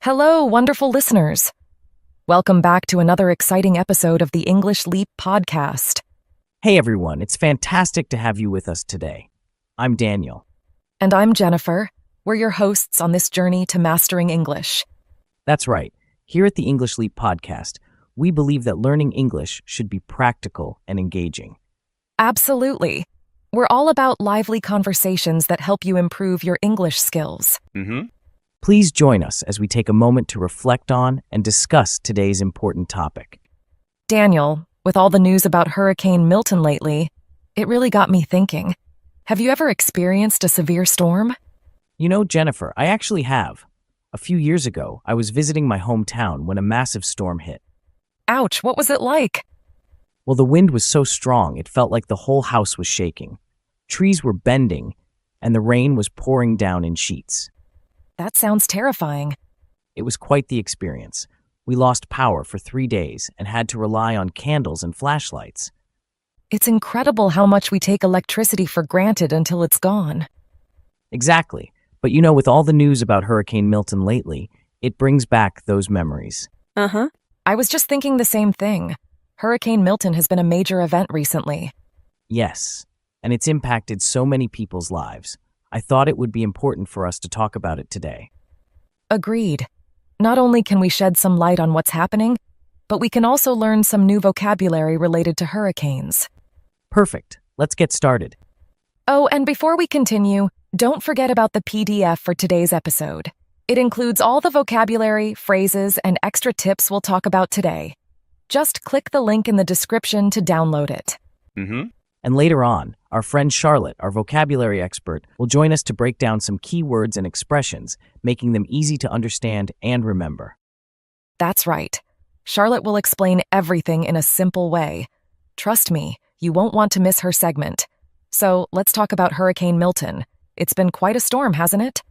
Hello, wonderful listeners. Welcome back to another exciting episode of the English Leap podcast. Hey everyone, it's fantastic to have you with us today. I'm Daniel. And I'm Jennifer. We're your hosts on this journey to mastering English. That's right. Here at the English Leap podcast, we believe that learning English should be practical and engaging. Absolutely. We're all about lively conversations that help you improve your English skills. Please join us as we take a moment to reflect on and discuss today's important topic. Daniel, with all the news about Hurricane Milton lately, it really got me thinking. Have you ever experienced a severe storm? You know, Jennifer, I actually have. A few years ago, I was visiting my hometown when a massive storm hit. Ouch, what was it like? Well, the wind was so strong it felt like the whole house was shaking. Trees were bending, and the rain was pouring down in sheets. That sounds terrifying. It was quite the experience. We lost power for 3 days and had to rely on candles and flashlights. It's incredible how much we take electricity for granted until it's gone. Exactly. But you know, with all the news about Hurricane Milton lately, it brings back those memories. I was just thinking the same thing. Hurricane Milton has been a major event recently. Yes, and it's impacted so many people's lives. I thought it would be important for us to talk about it today. Agreed. Not only can we shed some light on what's happening, but we can also learn some new vocabulary related to hurricanes. Perfect. Let's get started. Oh, and before we continue, don't forget about the PDF for today's episode. It includes all the vocabulary, phrases, and extra tips we'll talk about today. Just click the link in the description to download it. And later on, our friend Charlotte, our vocabulary expert, will join us to break down some key words and expressions, making them easy to understand and remember. That's right. Charlotte will explain everything in a simple way. Trust me, you won't want to miss her segment. So let's talk about Hurricane Milton. It's been quite a storm, hasn't it?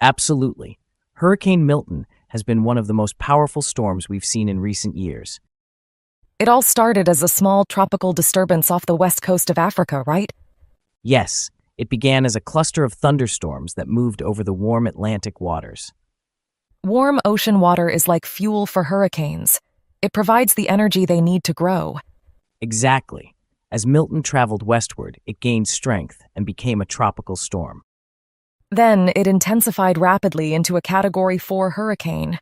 Absolutely. Hurricane Milton has been one of the most powerful storms we've seen in recent years. It all started as a small tropical disturbance off the west coast of Africa, right? Yes, it began as a cluster of thunderstorms that moved over the warm Atlantic waters. Warm ocean water is like fuel for hurricanes. It provides the energy they need to grow. Exactly. As Milton traveled westward, it gained strength and became a tropical storm. Then it intensified rapidly into a Category 4 hurricane.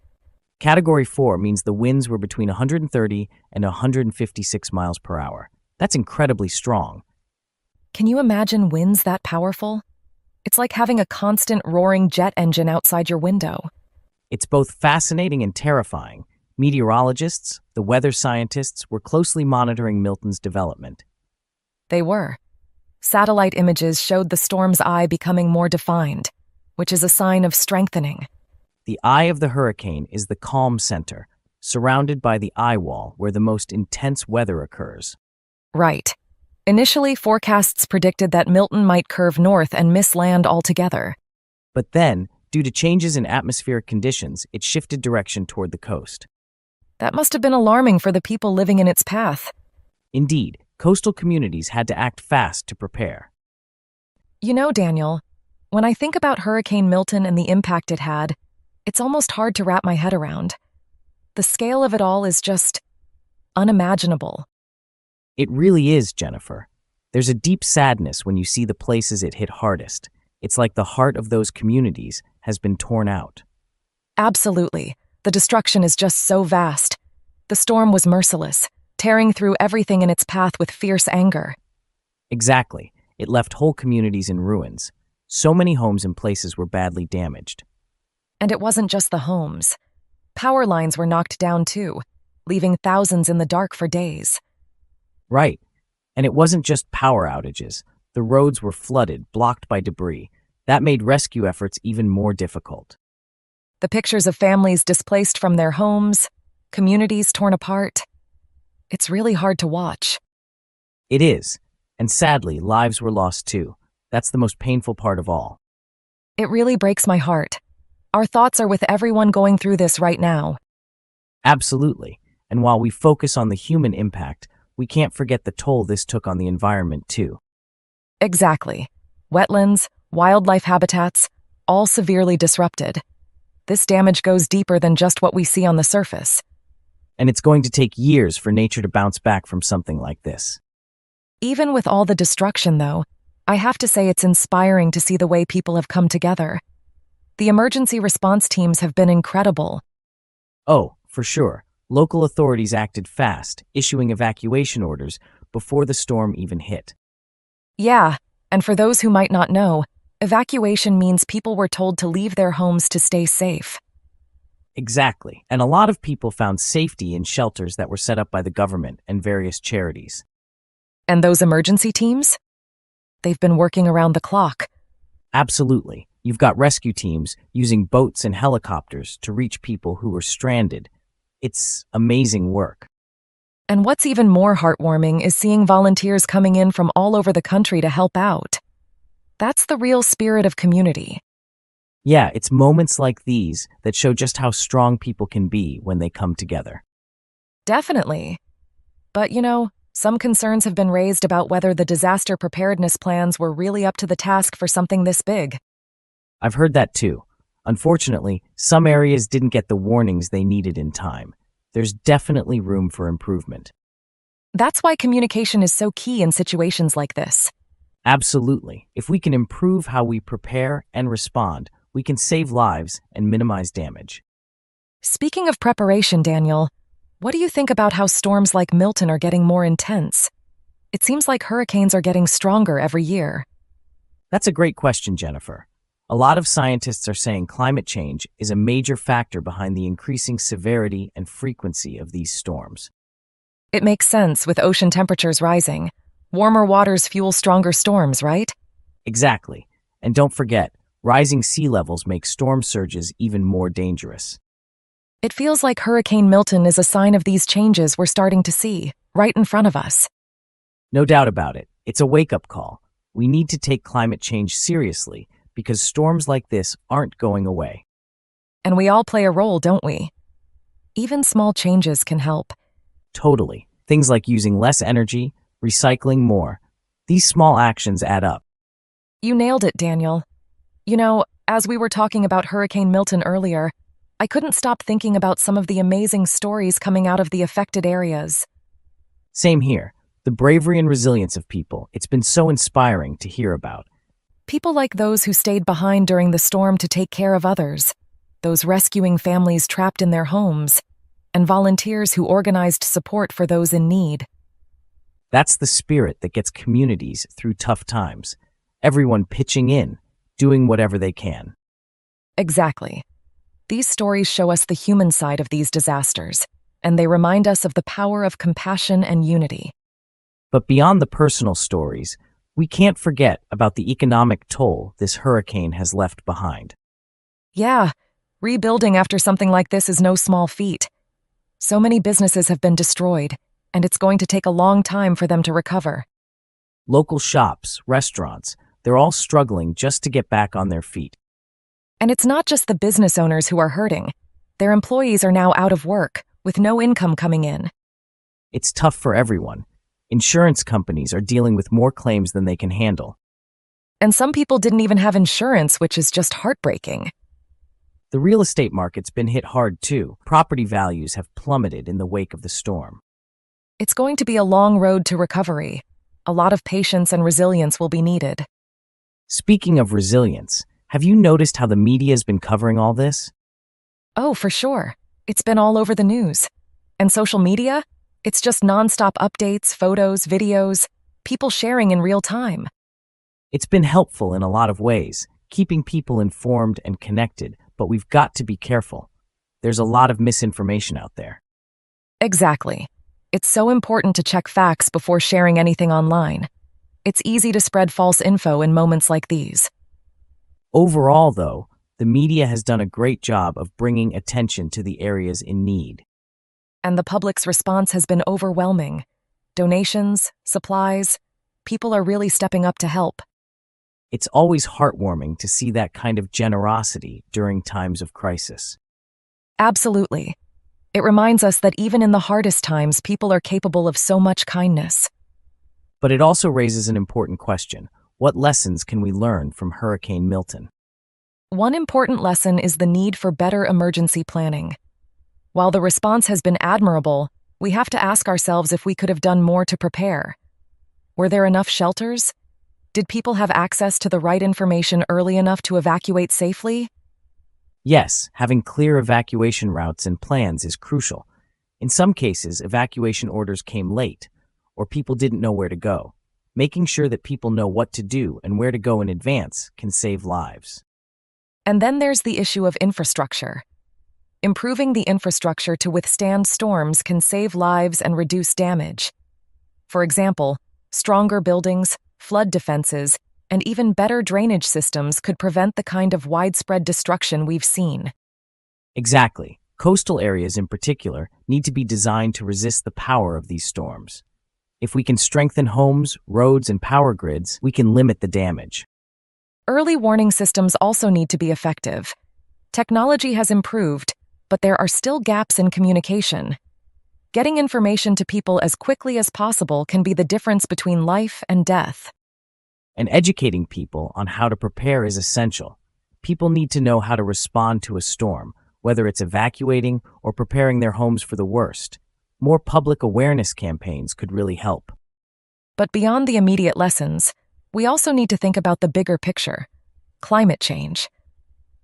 Category 4 means the winds were between 130 and 156 miles per hour. That's incredibly strong. Can you imagine winds that powerful? It's like having a constant roaring jet engine outside your window. It's both fascinating and terrifying. Meteorologists, the weather scientists, were closely monitoring Milton's development. They were. Satellite images showed the storm's eye becoming more defined, which is a sign of strengthening. The eye of the hurricane is the calm center, surrounded by the eye wall where the most intense weather occurs. Right. Initially, forecasts predicted that Milton might curve north and miss land altogether. But then, due to changes in atmospheric conditions, it shifted direction toward the coast. That must have been alarming for the people living in its path. Indeed, coastal communities had to act fast to prepare. You know, Daniel, when I think about Hurricane Milton and the impact it had, it's almost hard to wrap my head around. The scale of it all is just unimaginable. It really is, Jennifer. There's a deep sadness when you see the places it hit hardest. It's like the heart of those communities has been torn out. Absolutely. The destruction is just so vast. The storm was merciless, tearing through everything in its path with fierce anger. Exactly. It left whole communities in ruins. So many homes and places were badly damaged. And it wasn't just the homes. Power lines were knocked down too, leaving thousands in the dark for days. Right. And it wasn't just power outages. The roads were flooded, blocked by debris. That made rescue efforts even more difficult. The pictures of families displaced from their homes, communities torn apart. It's really hard to watch. It is. And sadly, lives were lost too. That's the most painful part of all. It really breaks my heart. Our thoughts are with everyone going through this right now. Absolutely. And while we focus on the human impact, we can't forget the toll this took on the environment too. Exactly. Wetlands, wildlife habitats, all severely disrupted. This damage goes deeper than just what we see on the surface. And it's going to take years for nature to bounce back from something like this. Even with all the destruction, though, I have to say it's inspiring to see the way people have come together. The emergency response teams have been incredible. Oh, for sure. Local authorities acted fast, issuing evacuation orders before the storm even hit. Yeah, and for those who might not know, evacuation means people were told to leave their homes to stay safe. Exactly, and a lot of people found safety in shelters that were set up by the government and various charities. And those emergency teams? They've been working around the clock. Absolutely. You've got rescue teams using boats and helicopters to reach people who were stranded. It's amazing work. And what's even more heartwarming is seeing volunteers coming in from all over the country to help out. That's the real spirit of community. Yeah, it's moments like these that show just how strong people can be when they come together. Definitely. But some concerns have been raised about whether the disaster preparedness plans were really up to the task for something this big. I've heard that too. Unfortunately, some areas didn't get the warnings they needed in time. There's definitely room for improvement. That's why communication is so key in situations like this. Absolutely. If we can improve how we prepare and respond, we can save lives and minimize damage. Speaking of preparation, Daniel, what do you think about how storms like Milton are getting more intense? It seems like hurricanes are getting stronger every year. That's a great question, Jennifer. A lot of scientists are saying climate change is a major factor behind the increasing severity and frequency of these storms. It makes sense with ocean temperatures rising. Warmer waters fuel stronger storms, right? Exactly. And don't forget, rising sea levels make storm surges even more dangerous. It feels like Hurricane Milton is a sign of these changes we're starting to see, right in front of us. No doubt about it. It's a wake-up call. We need to take climate change seriously because storms like this aren't going away. And we all play a role, don't we? Even small changes can help. Totally. Things like using less energy, recycling more. These small actions add up. You nailed it, Daniel. As we were talking about Hurricane Milton earlier, I couldn't stop thinking about some of the amazing stories coming out of the affected areas. Same here. The bravery and resilience of people. It's been so inspiring to hear about. People like those who stayed behind during the storm to take care of others, those rescuing families trapped in their homes, and volunteers who organized support for those in need. That's the spirit that gets communities through tough times. Everyone pitching in, doing whatever they can. Exactly. These stories show us the human side of these disasters, and they remind us of the power of compassion and unity. But beyond the personal stories, we can't forget about the economic toll this hurricane has left behind. Yeah, rebuilding after something like this is no small feat. So many businesses have been destroyed, and it's going to take a long time for them to recover. Local shops, restaurants, they're all struggling just to get back on their feet. And it's not just the business owners who are hurting. Their employees are now out of work, with no income coming in. It's tough for everyone. Insurance companies are dealing with more claims than they can handle. And some people didn't even have insurance, which is just heartbreaking. The real estate market's been hit hard too. Property values have plummeted in the wake of the storm. It's going to be a long road to recovery. A lot of patience and resilience will be needed. Speaking of resilience, have you noticed how the media's been covering all this? Oh, for sure. It's been all over the news. And social media? It's just nonstop updates, photos, videos, people sharing in real time. It's been helpful in a lot of ways, keeping people informed and connected, but we've got to be careful. There's a lot of misinformation out there. Exactly. It's so important to check facts before sharing anything online. It's easy to spread false info in moments like these. Overall, though, the media has done a great job of bringing attention to the areas in need. And the public's response has been overwhelming. Donations, supplies, people are really stepping up to help. It's always heartwarming to see that kind of generosity during times of crisis. Absolutely. It reminds us that even in the hardest times, people are capable of so much kindness. But it also raises an important question. What lessons can we learn from Hurricane Milton? One important lesson is the need for better emergency planning. While the response has been admirable, we have to ask ourselves if we could have done more to prepare. Were there enough shelters? Did people have access to the right information early enough to evacuate safely? Yes, having clear evacuation routes and plans is crucial. In some cases, evacuation orders came late, or people didn't know where to go. Making sure that people know what to do and where to go in advance can save lives. And then there's the issue of infrastructure. Improving the infrastructure to withstand storms can save lives and reduce damage. For example, stronger buildings, flood defenses, and even better drainage systems could prevent the kind of widespread destruction we've seen. Exactly. Coastal areas in particular need to be designed to resist the power of these storms. If we can strengthen homes, roads, and power grids, we can limit the damage. Early warning systems also need to be effective. Technology has improved, but there are still gaps in communication. Getting information to people as quickly as possible can be the difference between life and death. And educating people on how to prepare is essential. People need to know how to respond to a storm, whether it's evacuating or preparing their homes for the worst. More public awareness campaigns could really help. But beyond the immediate lessons, we also need to think about the bigger picture: climate change.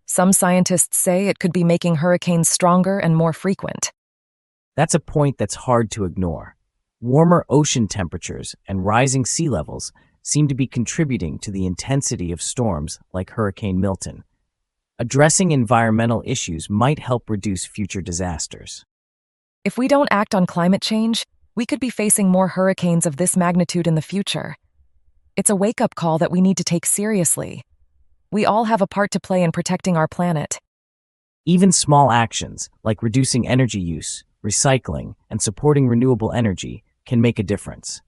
Some scientists say it could be making hurricanes stronger and more frequent. That's a point that's hard to ignore. Warmer ocean temperatures and rising sea levels seem to be contributing to the intensity of storms like Hurricane Milton. Addressing environmental issues might help reduce future disasters. If we don't act on climate change, we could be facing more hurricanes of this magnitude in the future. It's a wake-up call that we need to take seriously. We all have a part to play in protecting our planet. Even small actions, like reducing energy use, recycling, and supporting renewable energy, can make a difference.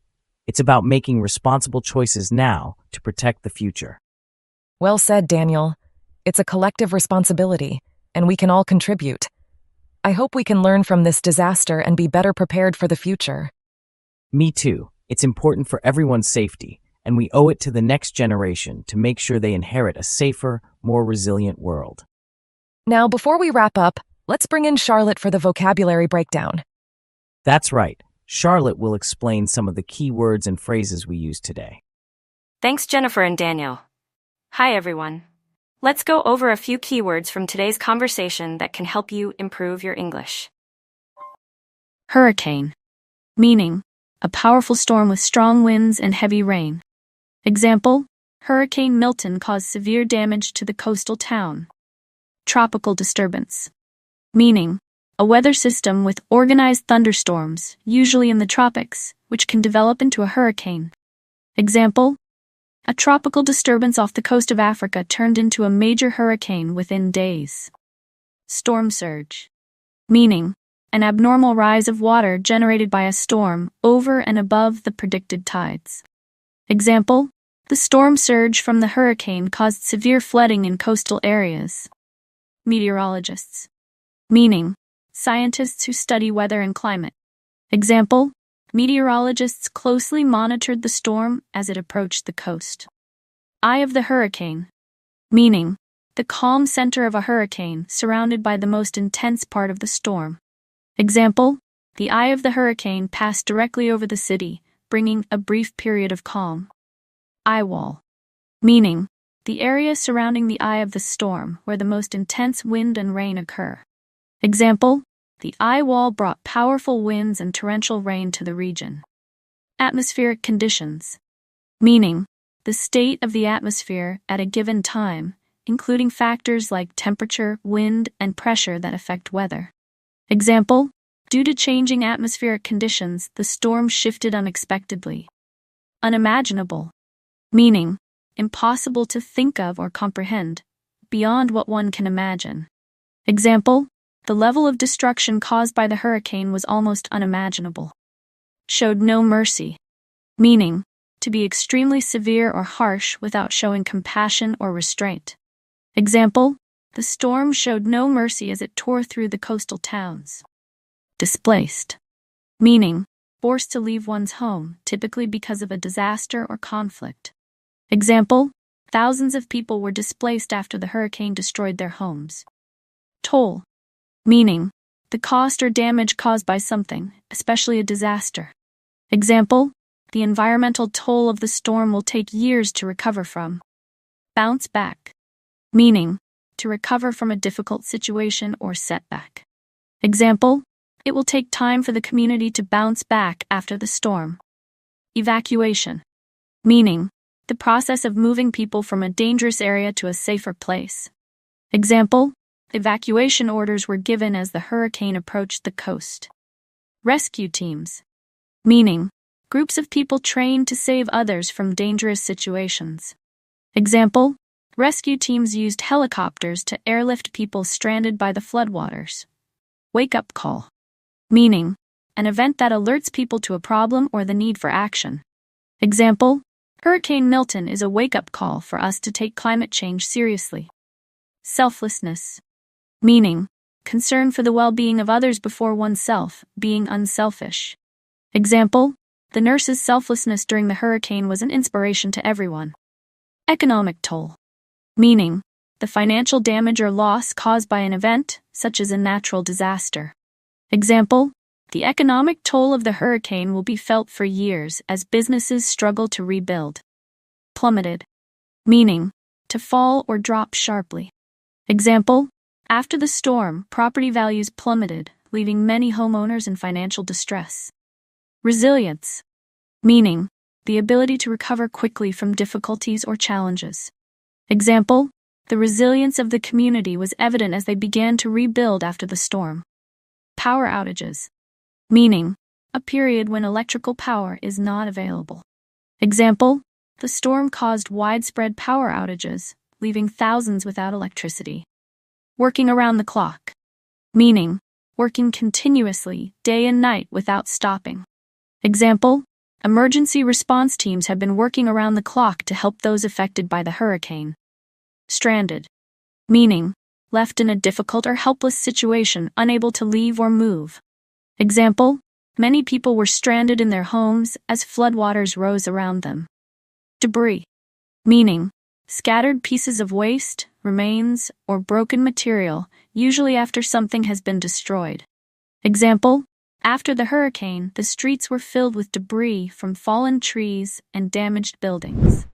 It's about making responsible choices now to protect the future. Well said, Daniel. It's a collective responsibility, and we can all contribute. I hope we can learn from this disaster and be better prepared for the future. Me too. It's important for everyone's safety, and we owe it to the next generation to make sure they inherit a safer, more resilient world. Now, before we wrap up, let's bring in Charlotte for the vocabulary breakdown. That's right. Charlotte will explain some of the key words and phrases we use today. Thanks, Jennifer and Daniel. Hi, everyone. Let's go over a few keywords from today's conversation that can help you improve your English. Hurricane. Meaning, a powerful storm with strong winds and heavy rain. Example, Hurricane Milton caused severe damage to the coastal town. Tropical disturbance. Meaning, a weather system with organized thunderstorms, usually in the tropics, which can develop into a hurricane. Example, a tropical disturbance off the coast of Africa turned into a major hurricane within days. Storm surge. Meaning, an abnormal rise of water generated by a storm over and above the predicted tides. Example, the storm surge from the hurricane caused severe flooding in coastal areas. Meteorologists. Meaning, scientists who study weather and climate. Example, meteorologists closely monitored the storm as it approached the coast. Eye of the hurricane. Meaning, the calm center of a hurricane surrounded by the most intense part of the storm. Example, the eye of the hurricane passed directly over the city, bringing a brief period of calm. Eye wall. Meaning, the area surrounding the eye of the storm where the most intense wind and rain occur. Example, the eye wall brought powerful winds and torrential rain to the region. Atmospheric conditions. Meaning, the state of the atmosphere at a given time, including factors like temperature, wind, and pressure that affect weather. Example, due to changing atmospheric conditions, the storm shifted unexpectedly. Unimaginable. Meaning, impossible to think of or comprehend, beyond what one can imagine. Example, the level of destruction caused by the hurricane was almost unimaginable. Showed no mercy. Meaning, to be extremely severe or harsh without showing compassion or restraint. Example, the storm showed no mercy as it tore through the coastal towns. Displaced. Meaning, forced to leave one's home, typically because of a disaster or conflict. Example, Thousands of people were displaced after the hurricane destroyed their homes. Toll, meaning the cost or damage caused by something, especially a disaster. Example, the environmental toll of the storm will take years to recover from. Bounce back, meaning to recover from a difficult situation or setback. Example, it will take time for the community to bounce back after the storm. Evacuation, meaning the process of moving people from a dangerous area to a safer place. Example, evacuation orders were given as the hurricane approached the coast. Rescue teams, meaning groups of people trained to save others from dangerous situations. Example, rescue teams used helicopters to airlift people stranded by the floodwaters. Wake-up call, meaning an event that alerts people to a problem or the need for action. Example, Hurricane Milton is a wake-up call for us to take climate change seriously. Selflessness, meaning concern for the well-being of others before oneself, being unselfish. Example, the nurse's selflessness during the hurricane was an inspiration to everyone. Economic toll, meaning the financial damage or loss caused by an event, such as a natural disaster. Example, the economic toll of the hurricane will be felt for years as businesses struggle to rebuild. Plummeted, meaning to fall or drop sharply. Example, after the storm, property values plummeted, leaving many homeowners in financial distress. Resilience, meaning the ability to recover quickly from difficulties or challenges. Example, the resilience of the community was evident as they began to rebuild after the storm. Power outages, meaning a period when electrical power is not available. Example, the storm caused widespread power outages, leaving thousands without electricity. Working around the clock, meaning working continuously, day and night without stopping. Example, emergency response teams have been working around the clock to help those affected by the hurricane. Stranded, meaning left in a difficult or helpless situation, unable to leave or move. Example, many people were stranded in their homes as floodwaters rose around them. Debris, meaning scattered pieces of waste, remains, or broken material, usually after something has been destroyed. Example, after the hurricane, the streets were filled with debris from fallen trees and damaged buildings.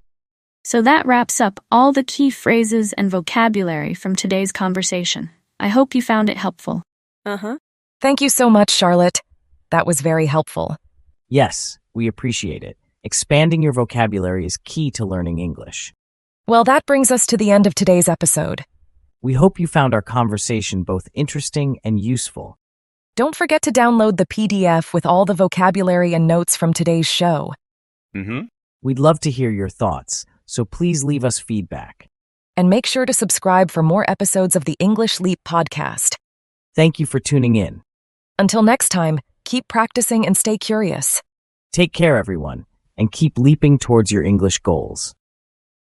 So that wraps up all the key phrases and vocabulary from today's conversation. I hope you found it helpful. Thank you so much, Charlotte. That was very helpful. Yes, we appreciate it. Expanding your vocabulary is key to learning English. Well, that brings us to the end of today's episode. We hope you found our conversation both interesting and useful. Don't forget to download the PDF with all the vocabulary and notes from today's show. We'd love to hear your thoughts, so please leave us feedback. And make sure to subscribe for more episodes of the English Leap podcast. Thank you for tuning in. Until next time, keep practicing and stay curious. Take care, everyone, and keep leaping towards your English goals.